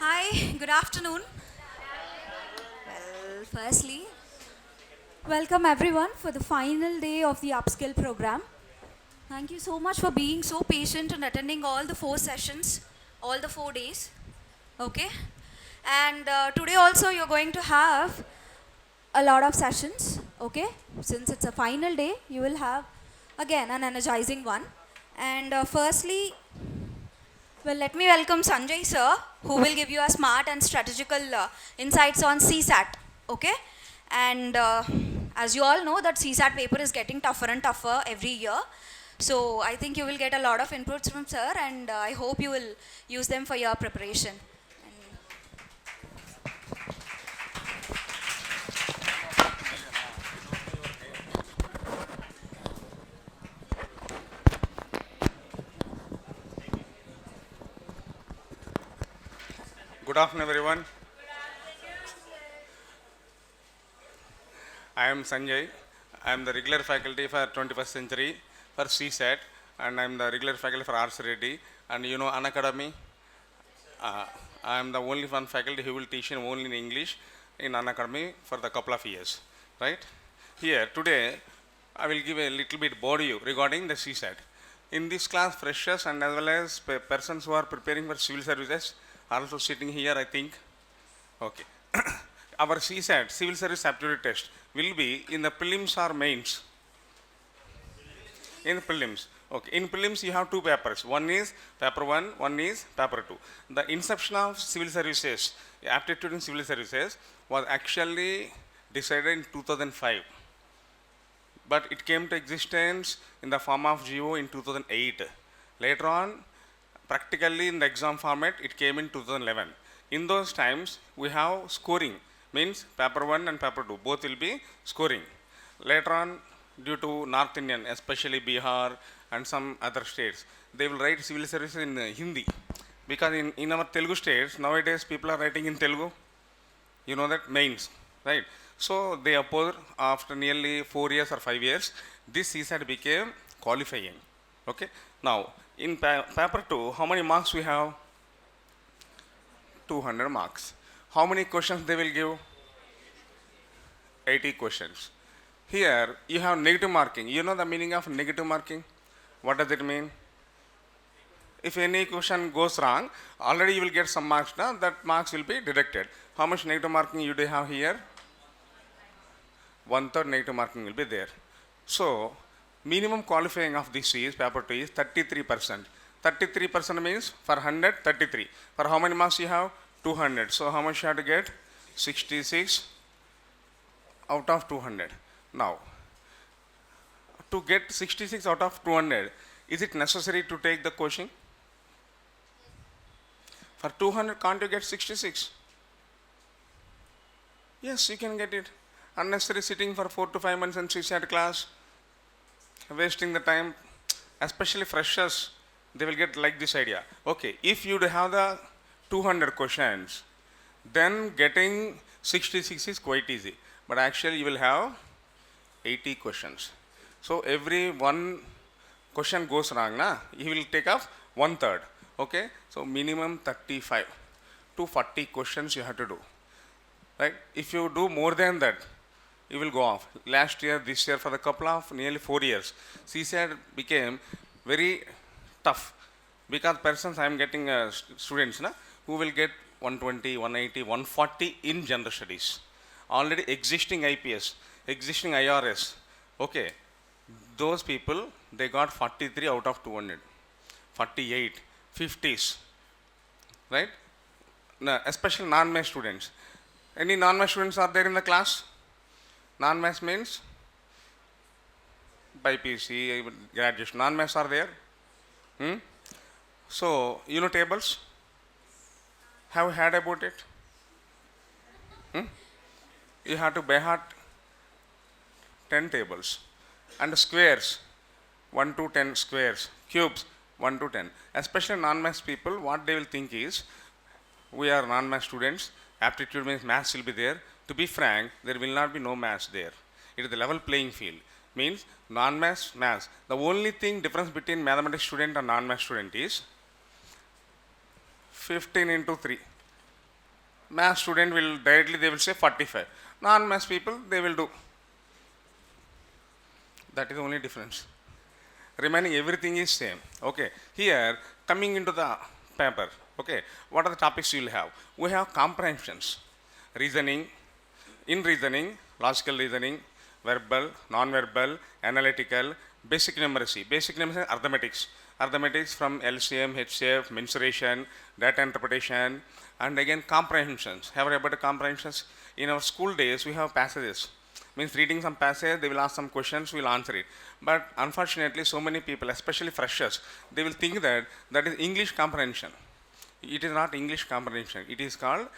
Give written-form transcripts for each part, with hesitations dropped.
Hi, good afternoon. Well, firstly, welcome everyone for the final day of the upskill program. Thank you so much for being so patient and attending all the 4 sessions, all the 4 days. Okay? And today also you're going to have a lot of sessions. Okay? Since it's a final day, you will have again an energizing one. And firstly, well, let me welcome Sanjay sir, who will give you a smart and strategical insights on CSAT. Okay, and as you all know, that CSAT paper is getting tougher and tougher every year. So I think you will get a lot of inputs from sir, and I hope you will use them for your preparation. Good afternoon, everyone. I am Sanjay. I am the regular faculty for 21st century for CSAT, and I am the regular faculty for Arts Ready. And you know, Unacademy, I am the only one faculty who will teach in only in English in Unacademy for the couple of years, right? Here today, I will give a little bit overview regarding the CSAT. In this class, freshers and as well as persons who are preparing for civil services are also sitting here, I think. Okay. Our CSAT, Civil Service Aptitude Test, will be in the prelims or mains? In the prelims. Okay. In prelims, you have two papers. One is paper 1, one is paper 2. The inception of civil services, aptitude in civil services, was actually decided in 2005. But it came to existence in the form of GO in 2008. Later on, practically in the exam format, it came in 2011. In those times, we have scoring, means paper 1 and paper 2, both will be scoring. Later on, due to North Indian, especially Bihar and some other states, they will write civil services in Hindi. Because in our Telugu states, nowadays people are writing in Telugu. You know that mains, right? So they opposed after nearly 4 years or 5 years, this CSAT became qualifying. Okay. Now, in paper 2, how many marks we have? 200 marks. How many questions they will give? 80 questions. Here, you have negative marking. You know the meaning of negative marking? What does it mean? If any question goes wrong, already you will get some marks now, that marks will be deducted. How much negative marking you do have here? 1/3 negative marking will be there. So, minimum qualifying of this is paper 2 is 33%. 33% means for 100, 33. For how many marks you have? 200. So, how much you have to get? 66 out of 200. Now, to get 66 out of 200, is it necessary to take the coaching? For 200, can't you get 66? Yes, you can get it. Unnecessary sitting for 4 to 5 months in CSAT class, wasting the time, especially freshers, they will get like this idea. Okay, if you have the 200 questions, then getting 66 is quite easy. But actually you will have 80 questions. So every one question goes wrong, na? You will take off 1/3. Okay, so minimum 35 to 40 questions you have to do. Right? If you do more than that, you will go off. Last year, this year, for the couple of nearly 4 years, CSAT became very tough because persons I am getting students who will get 120, 180, 140 in general studies. Already existing IPS, existing IRS. Okay, those people they got 43 out of 200, 48, 50s, right? Now, especially non-math students. Any non-math students are there in the class? Non-math means by PC, graduation. Non-maths are there. Hmm? So, you know tables? Have you heard about it? Hmm? You have to by heart 10 tables. And squares, 1 to 10 squares. Cubes, 1 to 10. Especially non-math people, what they will think is, we are non-math students, aptitude means maths will be there. To be frank, there will not be no maths there. It is the level playing field. Means non-maths, maths. The only thing difference between mathematics student and non-math student is 15 into 3. Math student will directly they will say 45. Non-math people they will do. That is the only difference. Remaining everything is same. Okay. Here coming into the paper. Okay. What are the topics you will have? We have comprehensions, reasoning. In reasoning, logical reasoning, verbal, non-verbal, analytical, basic numeracy. Basic numeracy, arithmetics. Arithmetics from LCM, HCF, mensuration, data interpretation, and again comprehensions. Have you read about comprehensions? In our school days, we have passages. Means reading some passage, they will ask some questions, we will answer it. But unfortunately, so many people, especially freshers, they will think that that is English comprehension. It is not English comprehension. It is called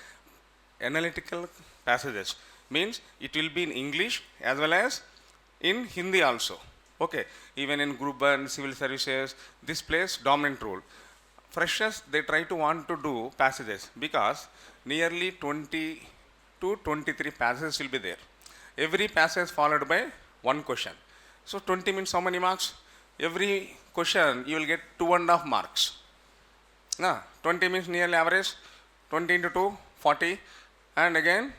analytical passages. Means it will be in English as well as in Hindi also. Okay, even in group 1, civil services, this plays dominant role. Freshers, they try to want to do passages because nearly 20 to 23 passages will be there. Every passage followed by one question. So 20 means how many marks? Every question you will get 2.5 marks. 20 means nearly average, 20 into 2, 40, and again,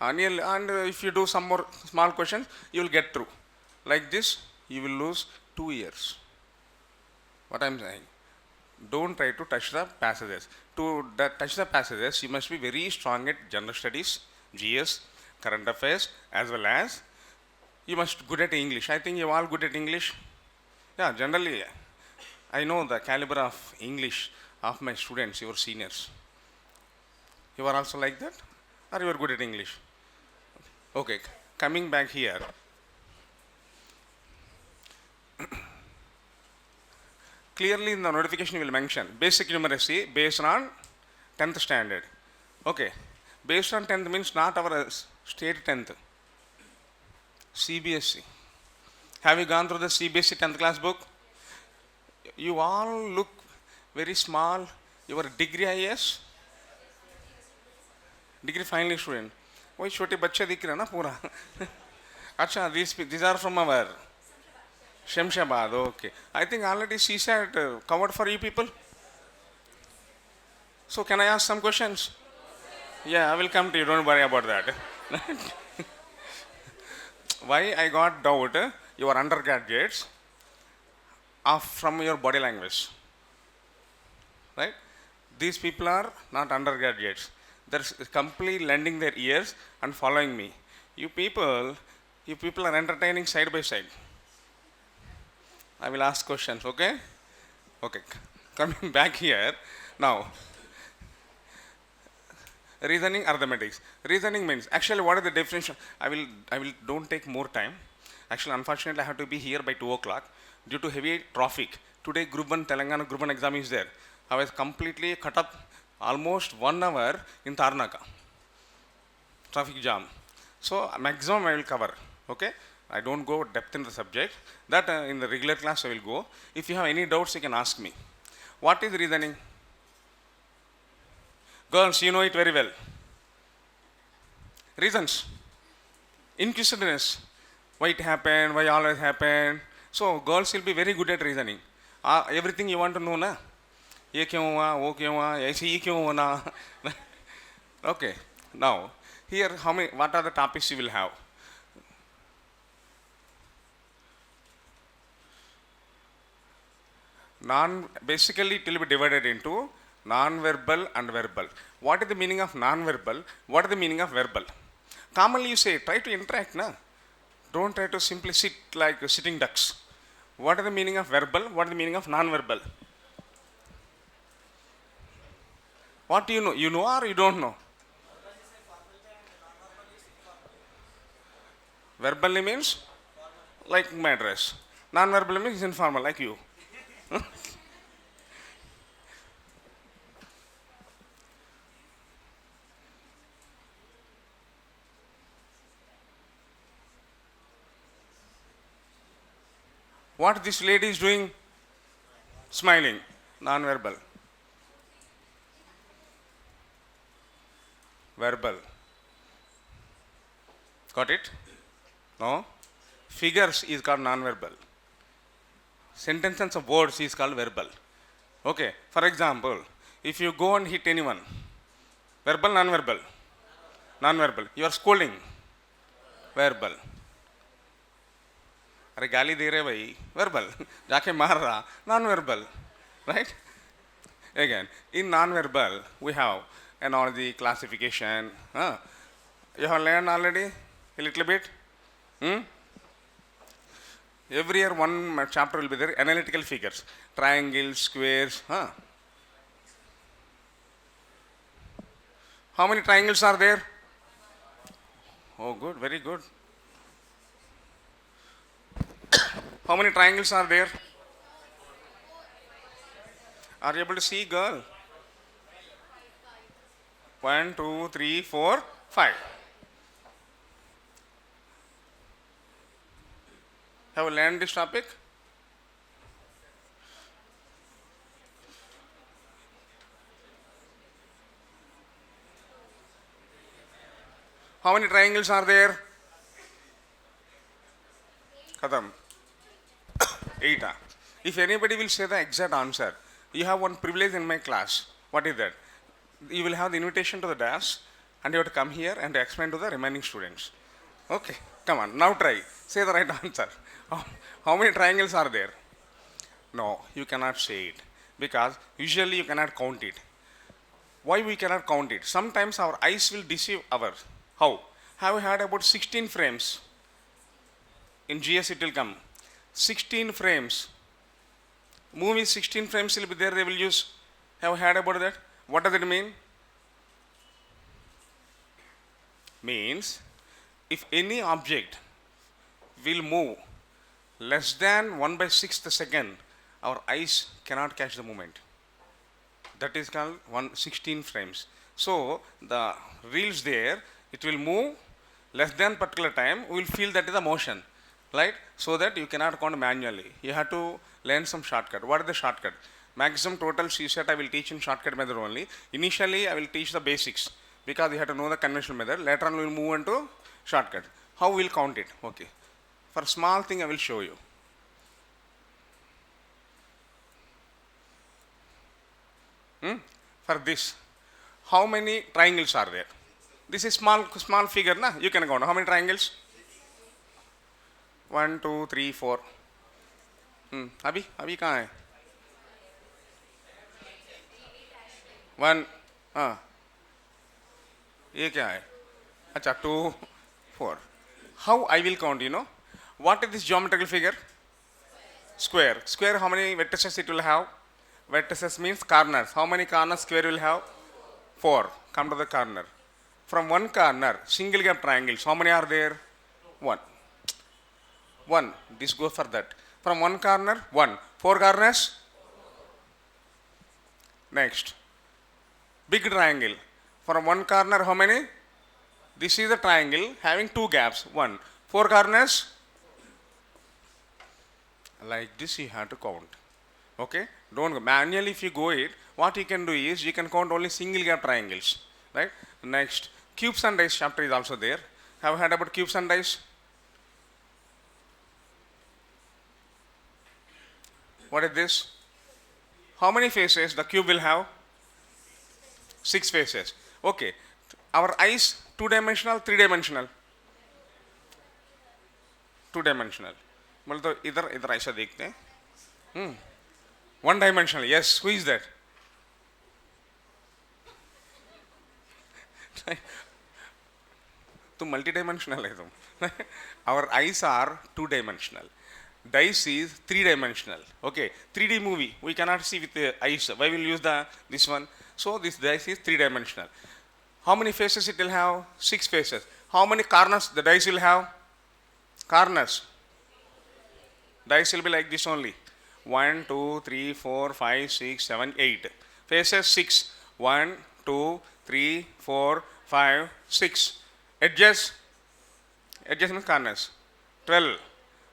and if you do some more small questions, you will get through. Like this, you will lose 2 years. What I am saying, don't try to touch the passages. To touch the passages, you must be very strong at general studies, GS, current affairs, as well as you must good at English. I think you are all good at English. Yeah, generally, I know the caliber of English of my students, your seniors. You are also like that? Or you are good at English? Okay, coming back here. Clearly in the notification you will mention basic numeracy based on 10th standard. Okay, based on 10th means not our state 10th. CBSE. Have you gone through the CBSE 10th class book? You all look very small. Your degree IS? Degree final student. वही छोटे बच्चे दिख रहे ना पूरा. अच्छा, these are from our Shamshabad. Okay, I think already CSAT covered for you people. So can I ask some questions? Yeah, I will come to you. Don't worry about that. Why I got doubt? Your undergraduates from your body language, right? These people are not undergraduates. They're completely lending their ears and following me. You people are entertaining side by side. I will ask questions, okay? Okay, coming back here. Now, reasoning, arithmetics. Reasoning means, actually what is the definition? I will don't take more time. Actually, unfortunately, I have to be here by 2 o'clock due to heavy traffic. Today, Group 1, Telangana Group 1 exam is there. I was completely cut up almost 1 hour in Tarnaka. Traffic jam. So, maximum I will cover, okay? I don't go depth in the subject. That in the regular class I will go. If you have any doubts, you can ask me. What is reasoning? Girls, you know it very well. Reasons. Inquisitiveness. Why it happened, why always happened. So, girls will be very good at reasoning. Everything you want to know, na? ये क्यों हुआ, वो क्यों हुआ, ऐसे ही क्यों होना. Okay, now here what are the topics you will have? Basically it will be divided into non-verbal and verbal. What is the meaning of non-verbal? What is the meaning of verbal? Commonly you say, try to interact, na? Don't try to simply sit like sitting ducks. What is the meaning of verbal? What is the meaning of non-verbal? What do you know? You know or you don't know? Verbally means like my dress. Non-verbal means informal, like you. What this lady is doing? Smiling. Non-verbal. Verbal. Got it? No? Figures is called non-verbal. Sentences of words is called verbal. Okay. For example, if you go and hit anyone, Verbal, non-verbal? Non-verbal. You are scolding. Verbal. अरे गाली दे रहे भाई, verbal. जाके मार रहा, non-verbal, right? Again, in non-verbal, we have analogy, classification. You have learned already a little bit. Every year one chapter will be there, analytical figures, triangles, squares. How many triangles are there? Oh, good, very good. How many triangles are there? Are you able to see, girl? 1, 2, 3, 4, 5. Have you learned this topic? How many triangles are there? Khatam. 8. If anybody will say the exact answer, you have one privilege in my class. What is that? You will have the invitation to the dash and you have to come here and explain to the remaining students. Okay, come on, now try. Say the right answer. How many triangles are there? No, you cannot say it because usually you cannot count it. Why we cannot count it? Sometimes our eyes will deceive our. How? Have you heard about 16 frames? In GS it will come. 16 frames. Movie 16 frames will be there, they will use. Have you heard about that? What does it mean? Means if any object will move less than 1/6 second, our eyes cannot catch the movement. That is called 116 frames. So the reels there, it will move less than particular time, we will feel that is the motion, right? So that you cannot count manually. You have to learn some shortcut. What is the shortcut? Maximum total CSAT I will teach in shortcut method only. Initially I will teach the basics because you have to know the conventional method. Later on we will move into shortcut. How we will count it? Okay. For small thing I will show you. For this, how many triangles are there? This is small figure, na? You can count. How many triangles? 1, 2, 3, 4. अभी कहाँ है? 1. ये क्या है? अच्छा 2, 4. How I will count? You know? What is this geometrical figure? Square. Square. How many vertices it will have? Vertices means corners. How many corners square will have? 4. Come to the corner. From one corner, single gap triangles. How many are there? 1. 1. This goes for that. From one corner, 1. 4 corners. Next. Big triangle. From one corner, how many? This is a triangle having 2 gaps. 1. 4 corners. Like this you have to count. Okay? Don't go. Manually if you go it, what you can do is you can count only single gap triangles. Right? Next. Cubes and dice chapter is also there. Have you heard about cubes and dice? What is this? How many faces the cube will have? 6 faces. Okay. Our eyes 2-dimensional, 3-dimensional? 2-dimensional. मतलब तो इधर ऐसा देखते हैं. 1-dimensional. Yes. Who is that? तुम multi-dimensional है तुम. Our eyes are 2-dimensional. Dice is 3-dimensional. Okay, 3D movie we cannot see with the eyes. Why will use this one? So this dice is 3-dimensional. How many faces it will have? 6 faces. How many corners the dice will have? Corners. Dice will be like this only. 1, 2, 3, 4, 5, 6, 7, 8. Faces 6. 1, 2, 3, 4, 5, 6. Edges. Edges means corners. 12.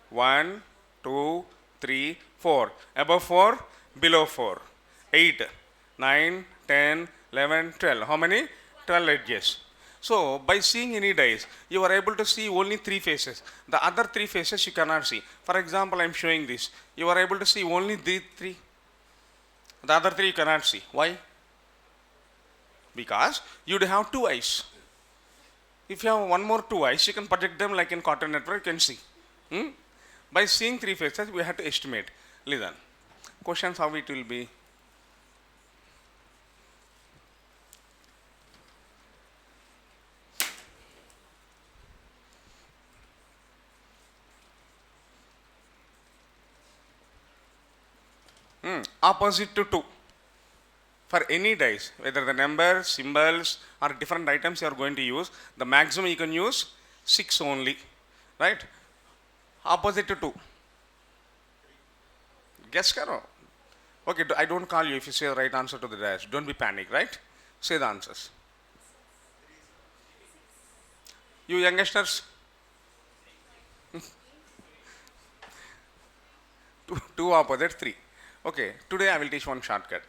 1, 2, 3, 4. Above 4, below 4. 8, 9, 10, 11, 12. How many? 12 edges. So, by seeing any dice, you are able to see only 3 faces. The other 3 faces you cannot see. For example, I am showing this. You are able to see only these 3. The other 3 you cannot see. Why? because you'd have two eyes. If you have one more two eyes, you can project them like in Cartoon Network, you can see. Hmm? By seeing three faces, we have to estimate. Listen, questions how it will be. Opposite to 2. For any dice, whether the numbers, symbols, or different items you are going to use, the maximum you can use 6 only. Right? Opposite to 2. Guess karo. Okay, I don't call you if you say the right answer to the dice. Don't be panic, right? Say the answers. You youngsters? Two opposite, 3. Okay, today I will teach one shortcut.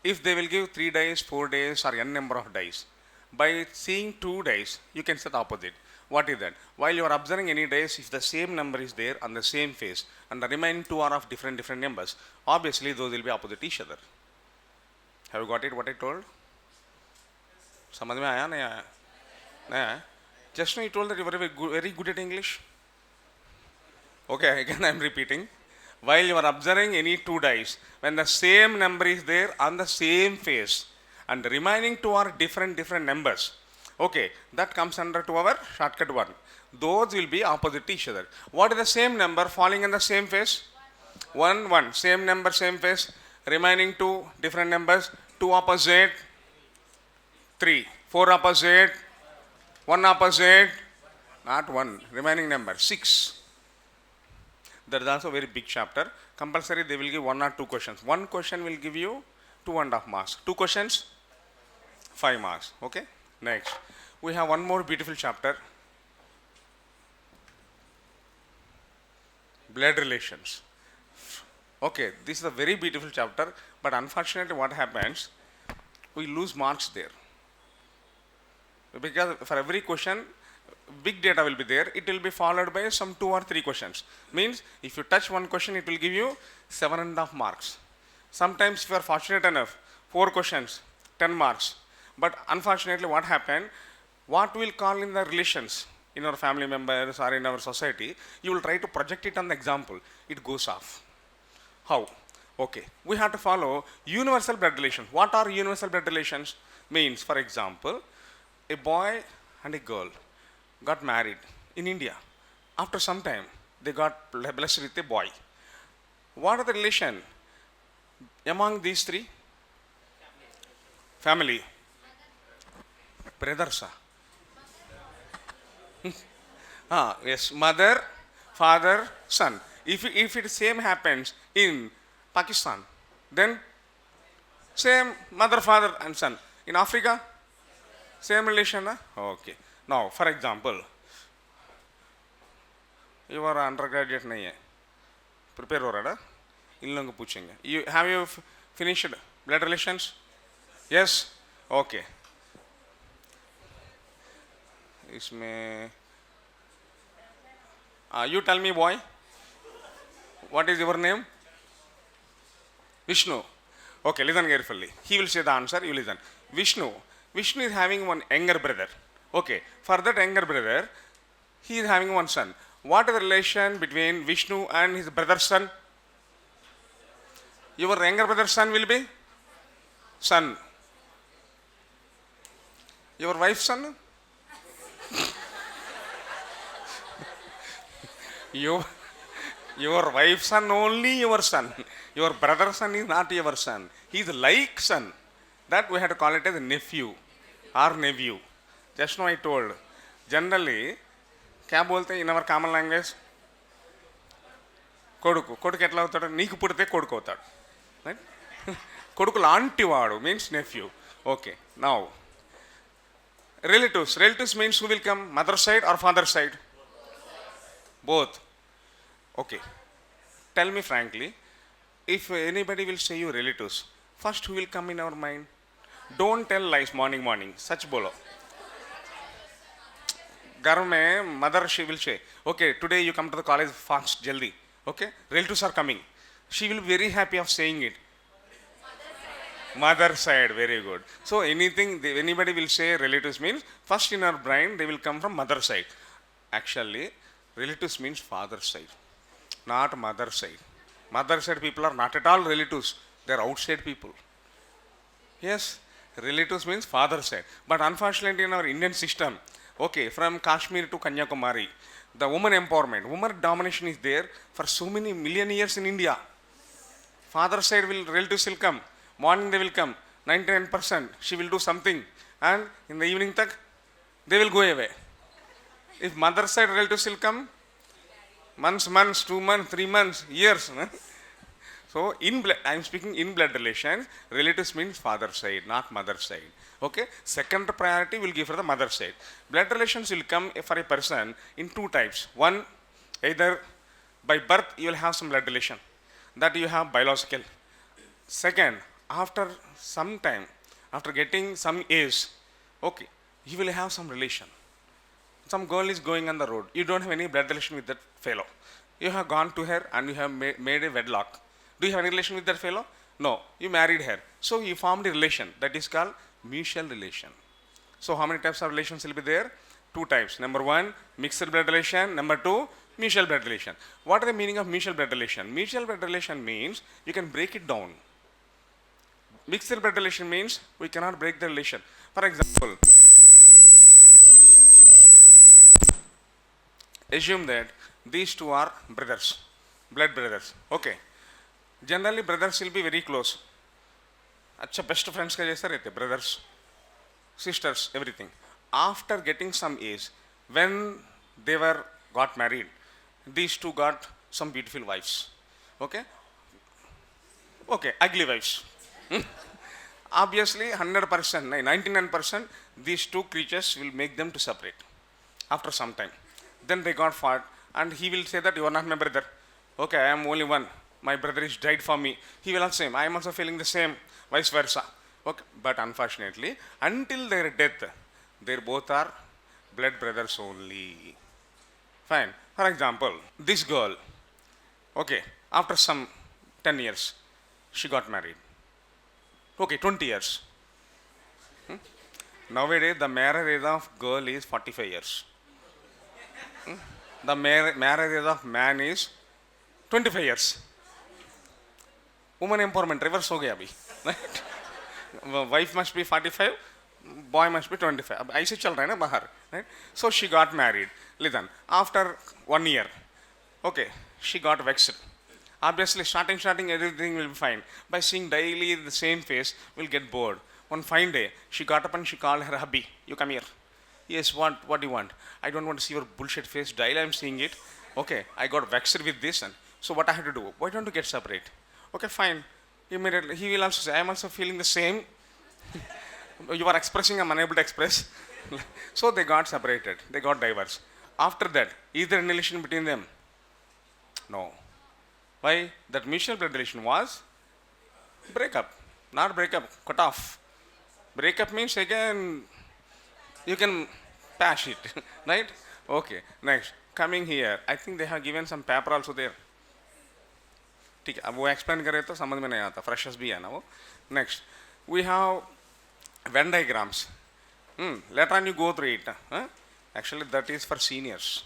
If they will give 3 days, 4 days, or n number of dice, by seeing 2 dice, you can set opposite. What is that? While you are observing any dice, if the same number is there on the same face, and the remaining 2 are of different numbers, obviously those will be opposite each other. Have you got it? What I told? समझ में आया नहीं आया? नहीं आया? Just now you told that you were very good at English. Okay, again I am repeating. While you are observing any 2 dice, when the same number is there on the same face, and the remaining 2 are different numbers, okay, that comes under to our shortcut 1. Those will be opposite each other. What is the same number falling in the same face? 1, 1. Same number, same face. Remaining 2 different numbers. 2 opposite, 3. 4 opposite, 1 opposite, not 1. Remaining number, 6. That is also a very big chapter. Compulsory they will give 1 or 2 questions. 1 question will give you 2.5 marks. 2 questions, 5 marks. Okay? Next. We have one more beautiful chapter. Blood relations. Okay, this is a very beautiful chapter, but unfortunately what happens, we lose marks there. Because for every question, big data will be there, it will be followed by some 2 or 3 questions. Means if you touch one question, it will give you 7.5 marks. Sometimes if you are fortunate enough, 4 questions, 10 marks. But unfortunately what happened, what we will call in the relations, in our family members or in our society, you will try to project it on the example. It goes off. How? Okay, we have to follow universal blood relations. What are universal blood relations? Means, for example, a boy and a girl got married in India. After some time, they got blessed with a boy. What are the relation among these 3? Family. Brothers. Yes, mother, father, son. If it same happens in Pakistan, then same mother, father and son. In Africa, same relation. Okay. Now, for example, you are undergraduate nahi hai. Prepare ho raha na? In logo puchenge. Have you finished blood relations? Yes? Okay. इसमें you tell me, boy, what is your name? Vishnu. Okay, listen carefully. He will say the answer, you listen. Vishnu is having one younger brother. Okay, for that younger brother, he is having one son. What is the relation between Vishnu and his brother's son? Your younger brother's son will be son. Your wife's son? Your wife's son, only your son. Your brother's son is not your son. He is like son. That we have to call it as nephew or nephew. Just now I told. Generally, क्या बोलते हैं in our common language? కొడుకు ఎట్లా అవుతాడు? నీకు పుడితే కొడుకు అవుతాడు. Right? కొడుకు లాంటి వాడు means nephew. Okay. Now, relatives means who will come? Mother side or father side? Both. Okay. Tell me frankly, if anybody will say you relatives, first who will come in our mind? Don't tell lies morning. Such bolo. घर में mother she will say, okay, today you come to the college fast, jaldi. Okay, relatives are coming. She will be very happy of saying it. Mother side, very good. So anything, anybody will say relatives means, first in our brain, they will come from mother side. Actually, relatives means father side, not mother side. Mother side people are not at all relatives. They are outside people. Yes, relatives means father side. But unfortunately, in our Indian system, okay, from Kashmir to Kanyakumari, the woman empowerment, woman domination is there for so many million years in India. Father side will relatives will come. Morning they will come. 99% she will do something, and in the evening tak they will go away. If mother side relatives will come, months, 2 months, 3 months, years. No? So in blood, I am speaking in blood relations. Relatives means father side, not mother side. Okay. Second priority will give for the mother side. Blood relations will come for a person in two types. One, either by birth you will have some blood relation, that you have biological. Second, after some time, after getting some age, okay, you will have some relation. Some girl is going on the road. You don't have any blood relation with that fellow. You have gone to her and you have made a wedlock. Do you have any relation with that fellow? No. You married her. So you formed a relation. That is called mutual relation. So how many types of relations will be there? Two types. Number one, mixed blood relation. Number two, mutual blood relation. What is the meaning of mutual blood relation? Mutual blood relation means you can break it down. Mixed blood relation means we cannot break the relation. For example, assume that these two are brothers, blood brothers. Okay. Generally, brothers will be very close. अच्छा best friends का जैसा रहते brothers, sisters, everything. After getting some age, when they were got married, these two got some beautiful wives. Okay. Okay, ugly wives. Obviously, 100%, 99%, these two creatures will make them to separate after some time. Then they got fought, and he will say that you are not my brother. Okay, I am only one. My brother is died for me. He will also say, I am also feeling the same, vice versa. Okay, but unfortunately, until their death, they both are blood brothers only. Fine. For example, this girl, okay, after some 10 years, she got married. Okay, 20 years. Nowadays, the marriage age of girl is 45 years. The marriage age of man is 25 years. Woman empowerment reverse हो गया अभी. Right? Wife must be 45, boy must be 25. अब ऐसे चल रहा है ना बाहर. Right? So she got married. Listen, after 1 year, okay, she got vexed. Obviously, starting, everything will be fine. By seeing daily the same face, we'll get bored. One fine day, she got up and she called her hubby. You come here. Yes, what do you want? I don't want to see your bullshit face. Daily I'm seeing it. Okay, I got vexed with this, and so what I have to do? Why don't you get separate? Okay, fine. Immediately, he will also say, I am also feeling the same. You are expressing, I'm unable to express. So they got separated. They got divorced. After that, is there any relation between them? No. Why? That mutual blood relation was breakup, not breakup, cut off. Breakup means again you can patch it, right? Okay, next. Coming here, I think they have given some paper also there. ठीक है, अब वो explain करे तो समझ में नहीं आता, फ्रेशर्स भी है ना वो. Next, we have Venn diagrams. Later on you go through it. Actually, that is for seniors.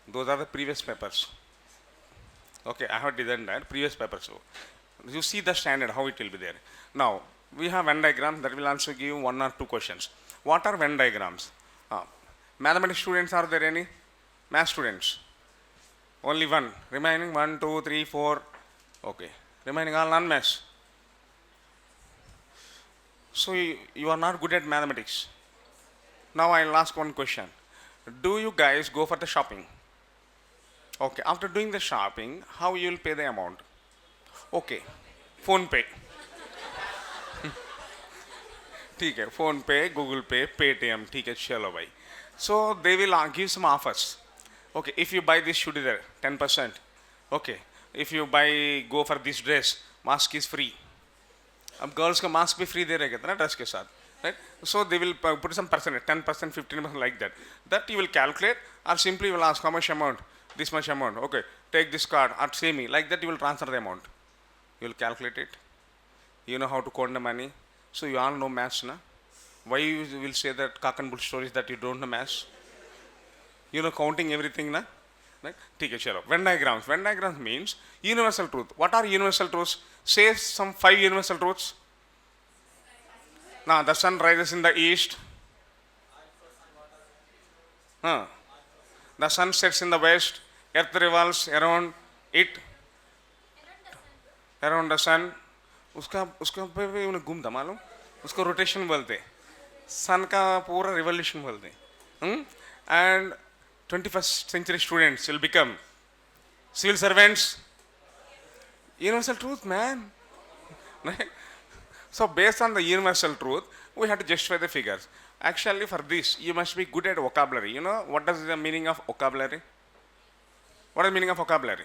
Those are the previous papers. Okay, I have designed that previous papers. So you see the standard how it will be there. Now we have Venn diagram that will also give 1 or 2 questions. What are Venn diagrams? Mathematics students, are there any? Math students? Only one. Remaining 1, 2, 3, 4. Okay. Remaining all non-maths. So you are not good at mathematics. Now I'll ask one question. Do you guys go for the shopping? Okay. After doing the shopping, how you will pay the amount? Okay. Phone pay. ठीक है, phone पे, Google पे, Paytm, ठीक है, चलो भाई. So they will give some offers. Okay, if you buy this shoe, 10%. Okay, if you go for this dress, mask is free. अब girls का mask भी free दे रहेगा ना dress के साथ, right? So they will put some percentage, 10%, 15% like that. That you will calculate, or simply you will ask how much amount, this much amount. Okay, take this card or say me, like that you will transfer the amount. You will calculate it. You know how to count the money. So you all know maths, na? Why you will say that cock and bull stories that you don't know maths? You know counting everything, na? Right? ठीक है चलो. Venn diagrams. Venn diagrams means universal truth. What are universal truths? Say some 5 universal truths. Now the sun rises in the east. Huh. The sun sets in the west. Earth revolves around it, around the sun. उसका उसका पे उन्हें घूमता मालूम. उसको rotation बोलते. सन का पूरा रिवॉल्यूशन बोलते. And 21st century students will become civil servants. Universal truth, man. Right? So based on the universal truth, we have to justify the figures. Actually, for this, you must be good at vocabulary. You know what is the meaning of vocabulary? What is the meaning of vocabulary?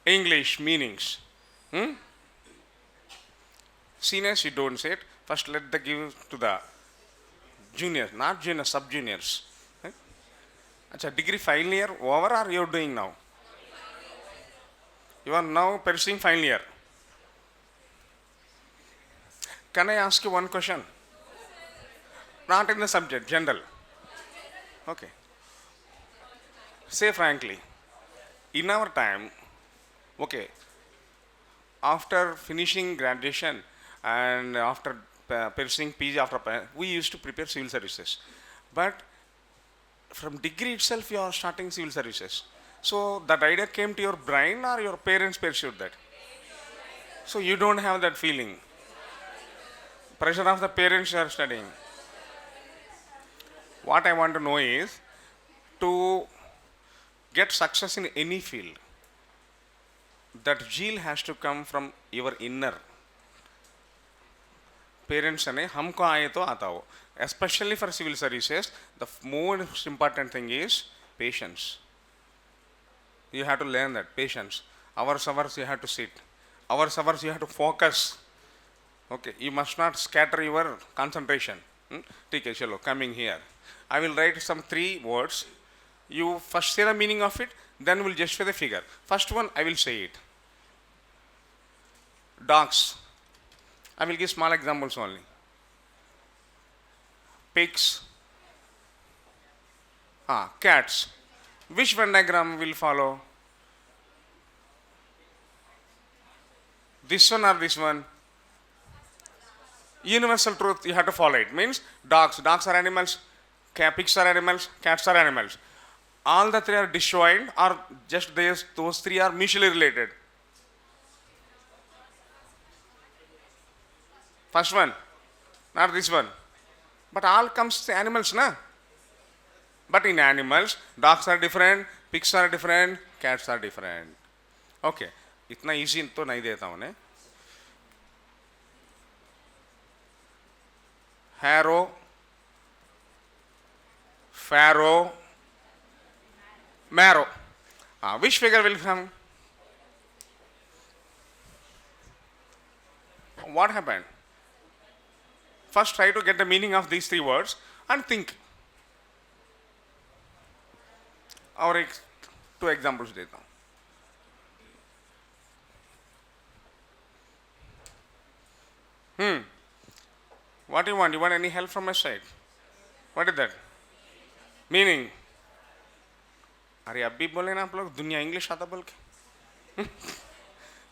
English meanings. Seniors, you don't say it. First, let the give to the juniors, not juniors, sub-juniors. Right? Achha, degree final year over or you are doing now? You are now pursuing final year. Can I ask you one question? Not in the subject, general. Okay. Say frankly, in our time, okay, after finishing graduation and after pursuing PG, we used to prepare civil services. But from degree itself, you are starting civil services. So that idea came to your brain or your parents pursued that? So you don't have that feeling. Pressure of the parents you are studying. What I want to know is, to get success in any field, that zeal has to come from your inner. Parents ane humko aaye to aata ho. Especially for civil services, the most important thing is patience. You have to learn that patience. Hours you have to sit. Hours you have to focus. Okay, you must not scatter your concentration. Okay, chalo, coming here. I will write some 3 words. You first say the meaning of it, then we'll justify the figure. First one, I will say it. Dogs. I will give small examples only. Pigs. Cats. Which Venn diagram will follow? This one or this one? Universal truth, you have to follow it. Means dogs are animals, pigs are animals, cats are animals. All the 3 are disjoint, or just those 3 are mutually related? First one, not this one. But all comes to animals, na? But in animals, dogs are different, pigs are different, cats are different. Okay, इतना easy तो नहीं देता हूँ ने. Harrow, Pharaoh, Marrow. Which figure will come? What happened? First try to get the meaning of these 3 words and think. और 2 examples देता हूँ. What do you want? You want any help from my side? What is that? Meaning? अरे अभी बोले ना आप लोग दुनिया इंग्लिश आता बोल के.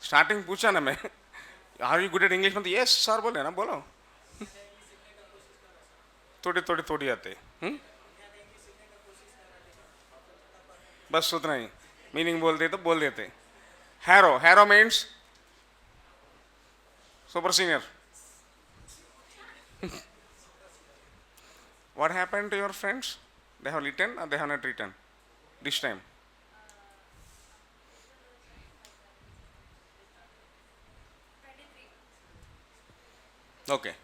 स्टार्टिंग पूछा ना मैं, are you good at English में? यस सर बोले ना, बोलो. थोड़ी आते. बस उतना ही. मीनिंग बोलते तो बोल देते. Harrow means super senior. What happened to your friends? They have written or they have not written this time? Okay,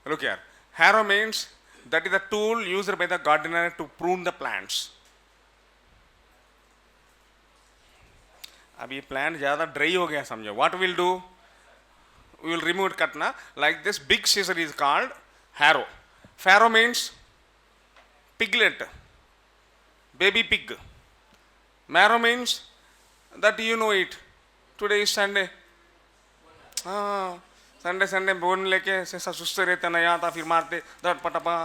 look here. Harrow means that is the tool used by the gardener to prune the plants. अब ये plant ज़्यादा dry हो गया समझो. What we will do? We will remove it, cut na. Like this big scissor is called harrow. Pharaoh means piglet, baby pig. Marrow means that you know it. Today is Sunday. Sunday bone लेके ऐसा सुस्त रहते ना या था फिर मारते that पटपा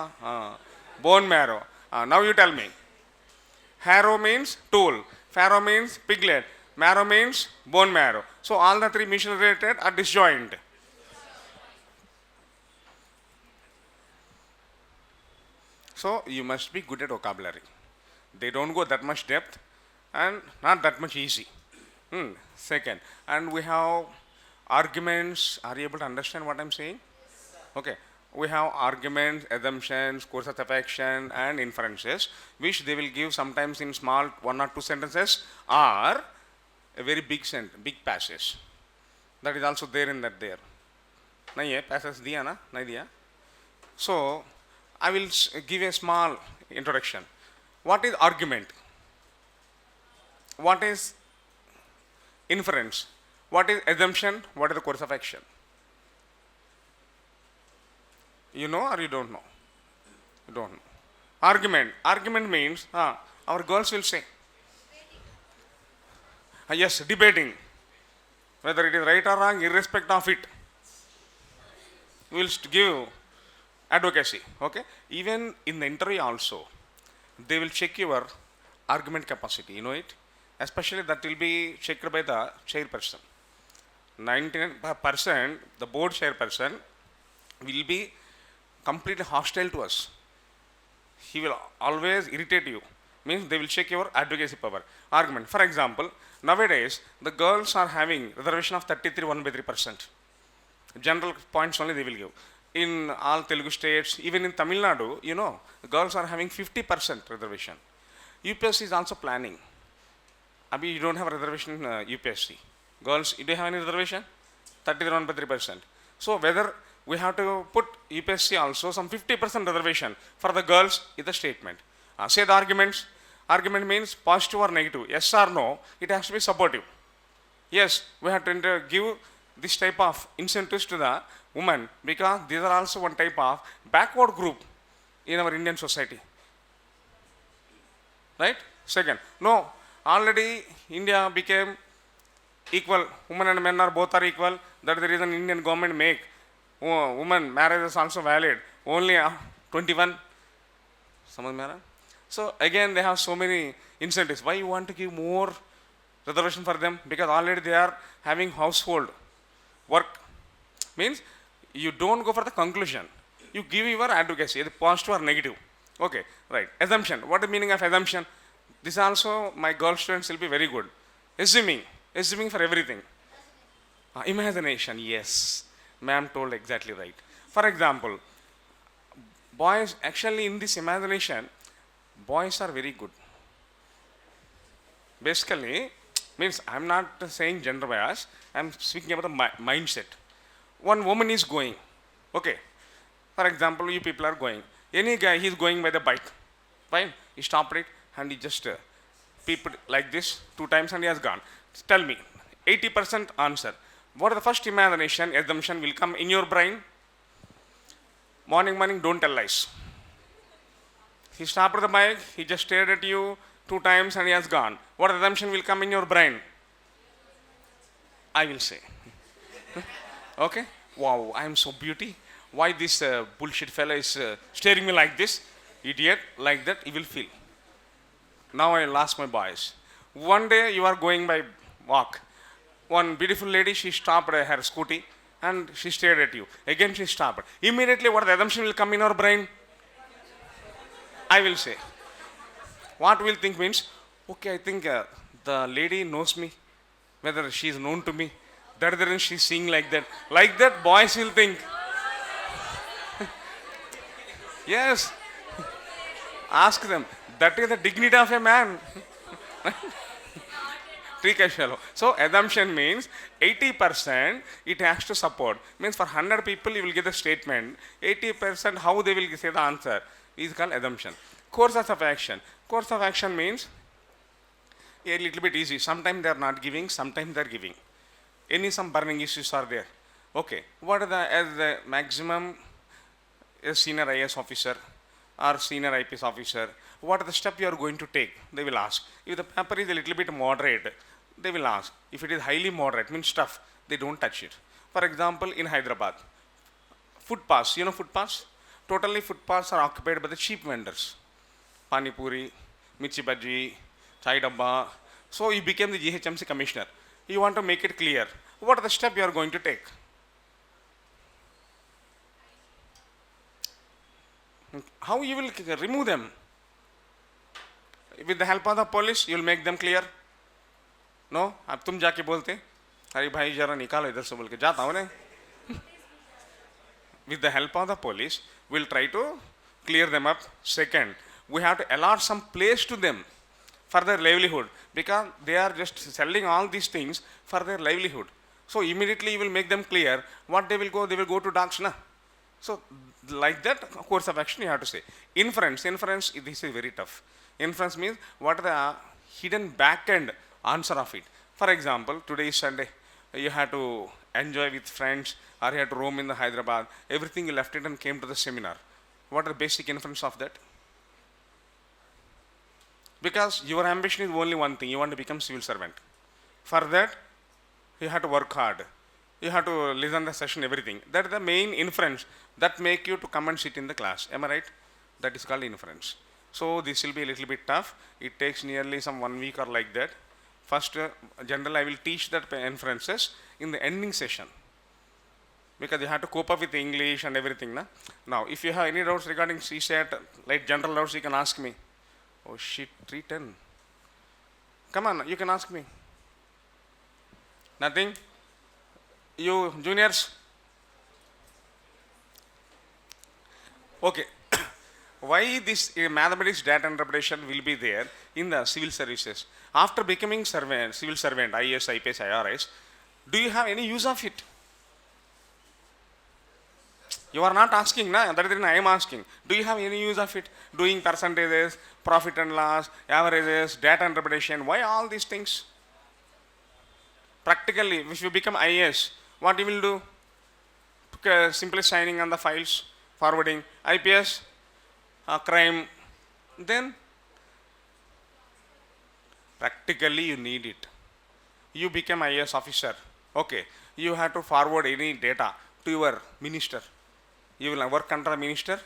bone marrow. Now you tell me. Harrow means tool, farrow means piglet, marrow means bone marrow. So all the three mission related are disjoint. So you must be good at vocabulary. They don't go that much depth and not that much easy. Second, and we have arguments. Are you able to understand what I'm saying? Okay. We have arguments, assumptions, course of action, and inferences, which they will give sometimes in small 1 or 2 sentences or a very big passage. That is also there in that there. नहीं है passage दिया ना नहीं दिया. So I will give a small introduction. What is argument? What is inference? What is assumption? What is the course of action? You know or you don't know? You don't know. Argument. Argument means, our girls will say. Yes, debating. Whether it is right or wrong, irrespective of it. We will give advocacy. Okay? Even in the interview also, they will check your argument capacity. You know it? Especially that will be checked by the chairperson. 99%, the board chairperson will be completely hostile to us. He will always irritate you. Means they will check your advocacy power. Argument. For example, nowadays the girls are having reservation of 33 1/3%. General points only they will give. In all Telugu states, even in Tamil Nadu, you know, the girls are having 50% reservation. UPSC is also planning. Abhi, you don't have a reservation in UPSC. Girls, do you have any reservation? 33 1/3%. So whether we have to put UPSC also some 50% reservation for the girls is the statement. Say the arguments. Argument means positive or negative. Yes or no, it has to be supportive. Yes, we have to give this type of incentives to the women because these are also one type of backward group in our Indian society. Right? Second, no, already India became equal. Women and men are both are equal. That is the reason Indian government make women marriage is also valid. Only 21. So again they have so many incentives. Why you want to give more reservation for them? Because already they are having household work. Means you don't go for the conclusion. You give your advocacy, either positive or negative. Okay, right. Assumption. What is the meaning of assumption? This also my girl students will be very good. Assuming for everything. Imagination, yes. Ma'am told exactly right. For example, boys, actually in this imagination, boys are very good. Basically, means I'm not saying gender bias, I'm speaking about the mindset. One woman is going, okay. For example, you people are going. Any guy, he's going by the bike. Fine, he stopped it and he just peeped like this 2 times and he has gone. Tell me, 80% answer. What is the first imagination, assumption will come in your brain? Morning, don't tell lies. He stopped the bike, he just stared at you 2 times and he has gone. What assumption will come in your brain? I will say. Okay? Wow, I am so beauty. Why this bullshit fella is staring me like this? Idiot, like that, he will feel. Now I will ask my boys. One day you are going by walk. One beautiful lady, she stopped her scooty and she stared at you. Again she stopped. Immediately what the assumption will come in our brain? I will say. What will think means, okay, I think the lady knows me, whether she is known to me. That is the reason she is seeing like that. Like that, boys will think. Yes. Ask them. That is the dignity of a man. So assumption means 80% it has to support. Means for 100 people you will get the statement. 80% how they will say the answer is called assumption. Course of action. Course of action means a little bit easy. Sometimes they are not giving, sometimes they are giving. Some burning issues are there. Okay. What are the maximum a senior IAS officer or senior IPS officer? What are the steps you are going to take? They will ask. If the paper is a little bit moderate, they will ask. If it is highly moderate, means tough, they don't touch it. For example, in Hyderabad, footpaths, you know footpaths? Totally footpaths are occupied by the cheap vendors. Pani Puri, Michi Bhaji, Chai Dabba. So you became the GHMC commissioner. You want to make it clear. What are the steps you are going to take? How you will remove them? With the help of the police, you will make them clear. No? अब तुम जाके बोलते अरे भाई जरा निकालो इधर से बोल के जाता हूँ ना. With the help of the police, we'll try to clear them up. Second, we have to allot some place to them for their livelihood, because they are just selling all these things for their livelihood. So immediately you will make them clear what they will go to dogs, na. So like that course of action you have to say. Inference, this is very tough. Inference means what are the hidden back end answer of it. For example, today is Sunday, you have to enjoy with friends, or you have to roam in the Hyderabad, everything you left it and came to the seminar. What are the basic inference of that? Because your ambition is only one thing, you want to become civil servant. For that, you have to work hard. You have to listen the session, everything. That is the main inference that make you to come and sit in the class. Am I right? That is called inference. So this will be a little bit tough. It takes nearly some 1 week or like that. First, generally I will teach that inferences in the ending session, because you have to cope up with English and everything. Na? Now, if you have any doubts regarding CSAT, like general doubts, you can ask me. Oh shit, 310. Come on, you can ask me. Nothing? You juniors? Okay. Why this mathematics data interpretation will be there in the civil services? After becoming civil servant, IAS, IPS, IRS, do you have any use of it? You are not asking, na? That is the reason I am asking. Do you have any use of it? Doing percentages, profit and loss, averages, data interpretation, why all these things? Practically, if you become IAS, what you will do? Simply signing on the files, forwarding. IPS, crime. Then, practically you need it. You become IAS officer. Okay, you have to forward any data to your minister. You will work under the minister.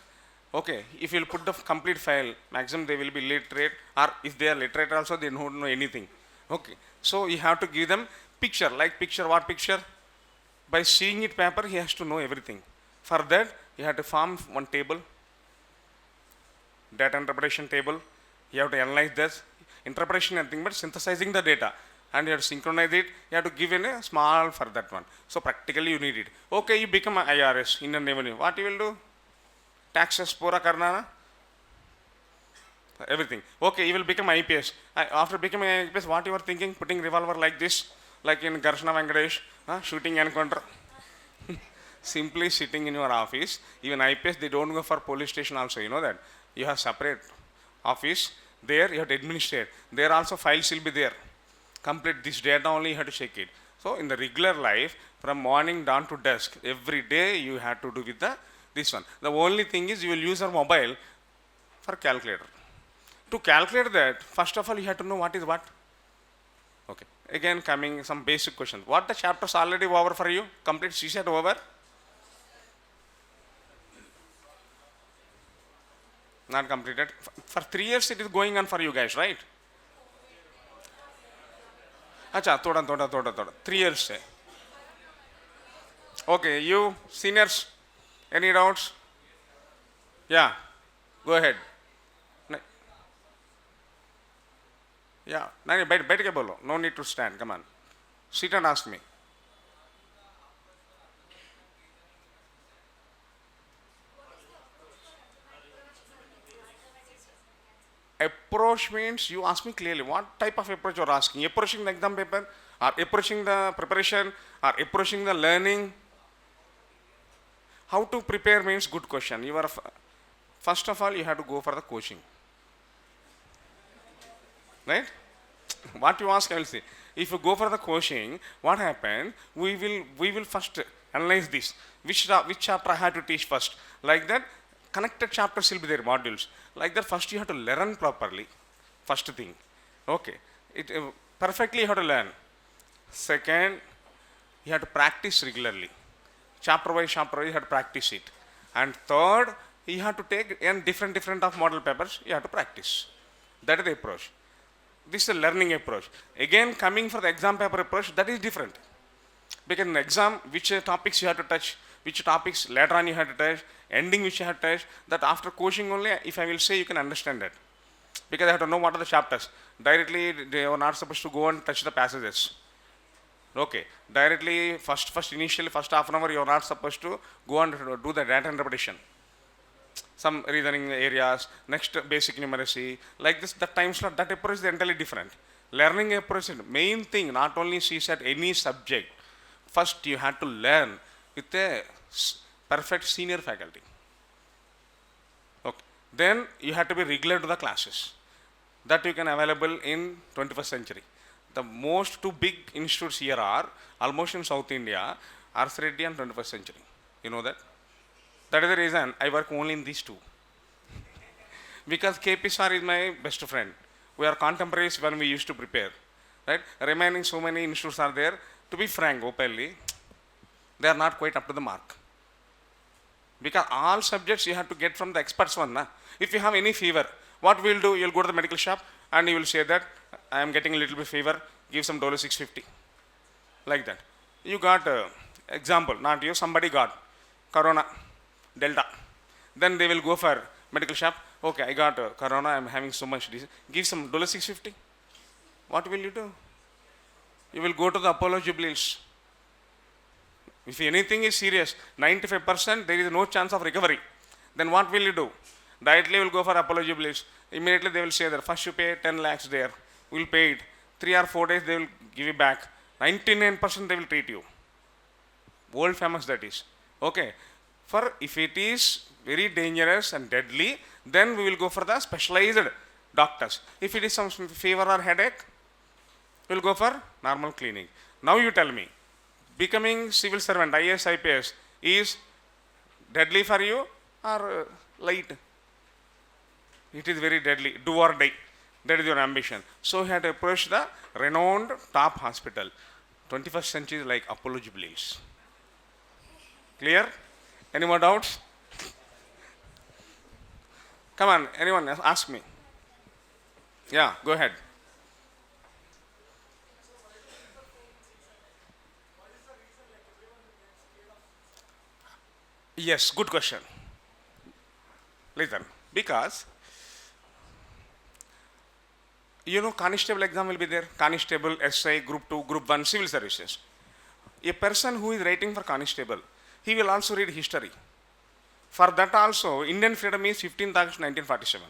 Okay, if you will put the complete file, maximum they will be literate, or if they are literate also, they don't know anything. Okay, so you have to give them picture. Like picture, what picture? By seeing it paper, he has to know everything. For that, you have to form one table, data interpretation table. You have to analyze this. Interpretation and nothing but synthesizing the data. And you have to synchronize it. You have to give in a small for that one. So practically you need it. Okay, you become an IRS, Indian Revenue. What you will do? Taxes, pura karna na? Everything. Okay, you will become IPS. After becoming IPS, what you are thinking? Putting revolver like this, like in Garshana Venkatesh, shooting encounter. Simply sitting in your office. Even IPS, they don't go for police station also. You know that. You have separate office. There you have to administrate. There also files will be there. Complete this data only you have to check it. So in the regular life, from morning down to dusk, every day you have to do with this one. The only thing is you will use your mobile for calculator. To calculate that, first of all you have to know what is what. Okay. Again coming some basic questions. What the chapters already over for you? Complete CSAT over? Not completed. For 3 years it is going on for you guys, right? Acha, thoda. 3 years se. Okay, you seniors, any doubts? Yeah, go ahead. Yeah, बैठ के बोलो. No need to stand. Come on, sit and ask me. Approach means you ask me clearly what type of approach you are asking. Approaching the exam paper, or approaching the preparation, or approaching the learning. How to prepare means good question. You are first of all you have to go for the coaching, right? What you ask I will say. If you go for the coaching, what happened? We will first analyze this. Which chapter I have to teach first? Like that, connected chapters will be there, modules. Like that, first you have to learn properly. First thing. Okay. Perfectly you have to learn. Second, you have to practice regularly. chapter wise, you have to practice it. And third, you have to take and different of model papers, you have to practice. That is the approach. This is a learning approach. Again, coming for the exam paper approach, that is different. Because in exam, which topics you have to touch, which topics later on you have to touch, ending which you have to touch, that after coaching only, if I will say, you can understand that. Because I have to know what are the chapters. Directly, they are not supposed to go and touch the passages. Okay, directly, initially, first half an hour, you are not supposed to go and do the data interpretation. Some reasoning areas, next basic numeracy, like this, the time slot, that approach is entirely different. Learning approach is the main thing, not only CSAT, any subject. First, you have to learn with a perfect senior faculty. Okay. Then, you have to be regular to the classes. That you can available in 21st century. The most two big institutes here are, almost in South India, Arthretti and 21st century. You know that? That is the reason I work only in these two. Because KP sir is my best friend. We are contemporaries when we used to prepare. Right? Remaining so many institutes are there. To be frank, openly, they are not quite up to the mark. Because all subjects you have to get from the experts one. Na? If you have any fever, what we will do, you will go to the medical shop and you will say that I am getting a little bit fever, give some Dolo 650. Like that. You got, example, not you, somebody got corona, delta. Then they will go for medical shop. Okay, I got corona, I am having so much disease. Give some Dolo 650. What will you do? You will go to the Apollo Jubilees. If anything is serious, 95% there is no chance of recovery. Then what will you do? Directly will go for Apollo Jubilees. Immediately they will say that first you pay 10 lakhs there. We will pay it. 3 or 4 days they will give you back. 99% they will treat you. World famous that is. Okay. For if it is very dangerous and deadly, then we will go for the specialized doctors. If it is some fever or headache, we will go for normal clinic. Now you tell me, becoming civil servant, IAS, IPS, is deadly for you or light? It is very deadly, do or die. That is your ambition. So you have to approach the renowned top hospital. 21st century is like Apollo Jubilees. Clear? Any more doubts? Come on, anyone ask me. Yeah, go ahead. Yes, good question. Listen, because you know constable exam will be there, constable, SI, group 2, group 1, civil services. A person who is writing for constable, he will also read history. For that also, Indian freedom is 15th August 1947.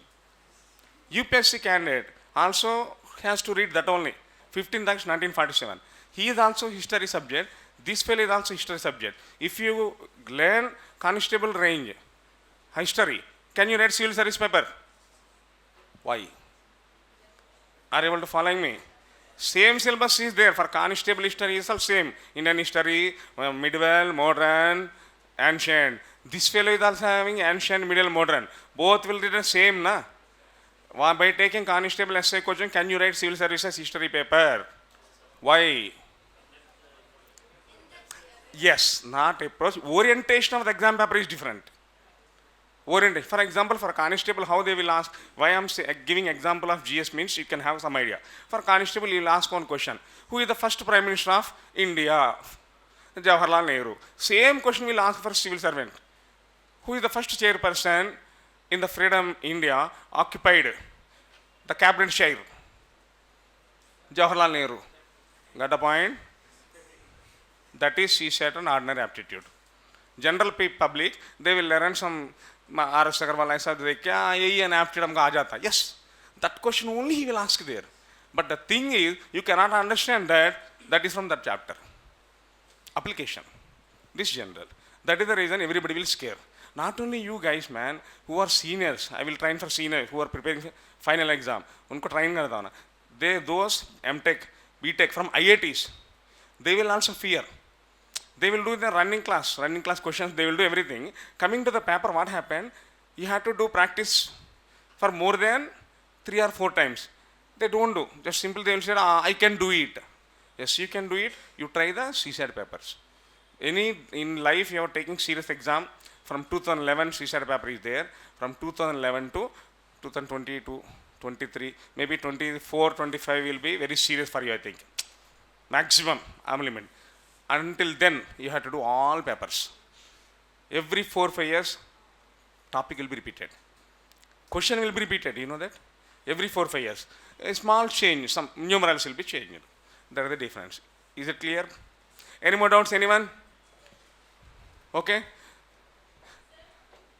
UPSC candidate also has to read that only, 15th August 1947. He is also history subject, this fellow is also history subject. If you learn constable range, history, can you read civil service paper? Why? Are you able to following me? Same syllabus is there for constable history is all same. Indian history, medieval, modern, ancient. This fellow is also having ancient, medieval, modern. Both will be the same, na? By taking constable essay question, can you write civil services history paper? Why? Yes, not approach. Orientation of the exam paper is different. Orientation. For example, for constable, how they will ask, why I am giving example of GS means you can have some idea. For constable, you will ask one question. Who is the first Prime Minister of India? Jawaharlal Nehru. Same question will ask for civil servant. Who is the first chairperson in the Freedom India occupied the cabinet chair? Jawaharlal Nehru. Got the point? That is CSAT and ordinary aptitude. General public, they will learn some RS Agarwal aisa kya yahi an aptitude humko aa jata. Yes, that question only he will ask there. But the thing is, you cannot understand that is from that chapter. Application. This general. That is the reason everybody will scare. Not only you guys, man, who are seniors. I will train for seniors who are preparing final exam. Unko train karta hu na. Those MTech, BTech from IITs, they will also fear. They will do the running class questions, they will do everything. Coming to the paper, what happened? You have to do practice for more than 3 or 4 times. They don't do. Just simply they will say, I can do it. Yes, you can do it. You try the CSAT papers. Any in life you are taking serious exam, from 2011 CSAT paper is there, from 2011 to 2022, 23, maybe 24, 25 will be very serious for you, I think. Maximum, limit. Until then, you have to do all papers. Every 4-5 years, topic will be repeated. Question will be repeated, you know that? Every 4-5 years. A small change, some numerals will be changed. That is the difference. Is it clear? Any more doubts, anyone? Okay?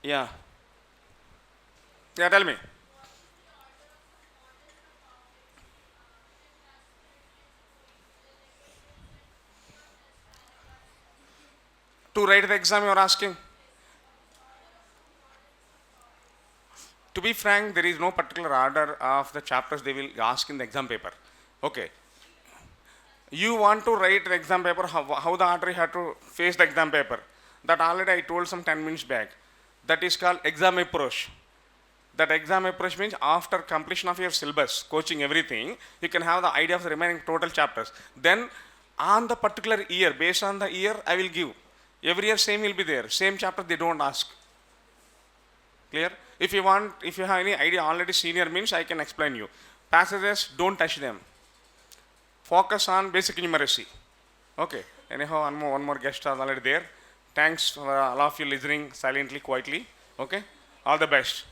Yeah. Yeah, tell me. To write the exam, you are asking? To be frank, there is no particular order of the chapters they will ask in the exam paper. Okay. You want to write the exam paper, how the order you have to face the exam paper. That already I told some 10 minutes back. That is called exam approach. That exam approach means after completion of your syllabus, coaching, everything, you can have the idea of the remaining total chapters. Then on the particular year, based on the year, I will give. Every year same will be there. Same chapter they don't ask. Clear? If you want, if you have any idea already senior means I can explain you. Passages, don't touch them. Focus on basic numeracy. Okay. Anyhow, one more guest is already there. Thanks for all of you listening silently, quietly. Okay. All the best.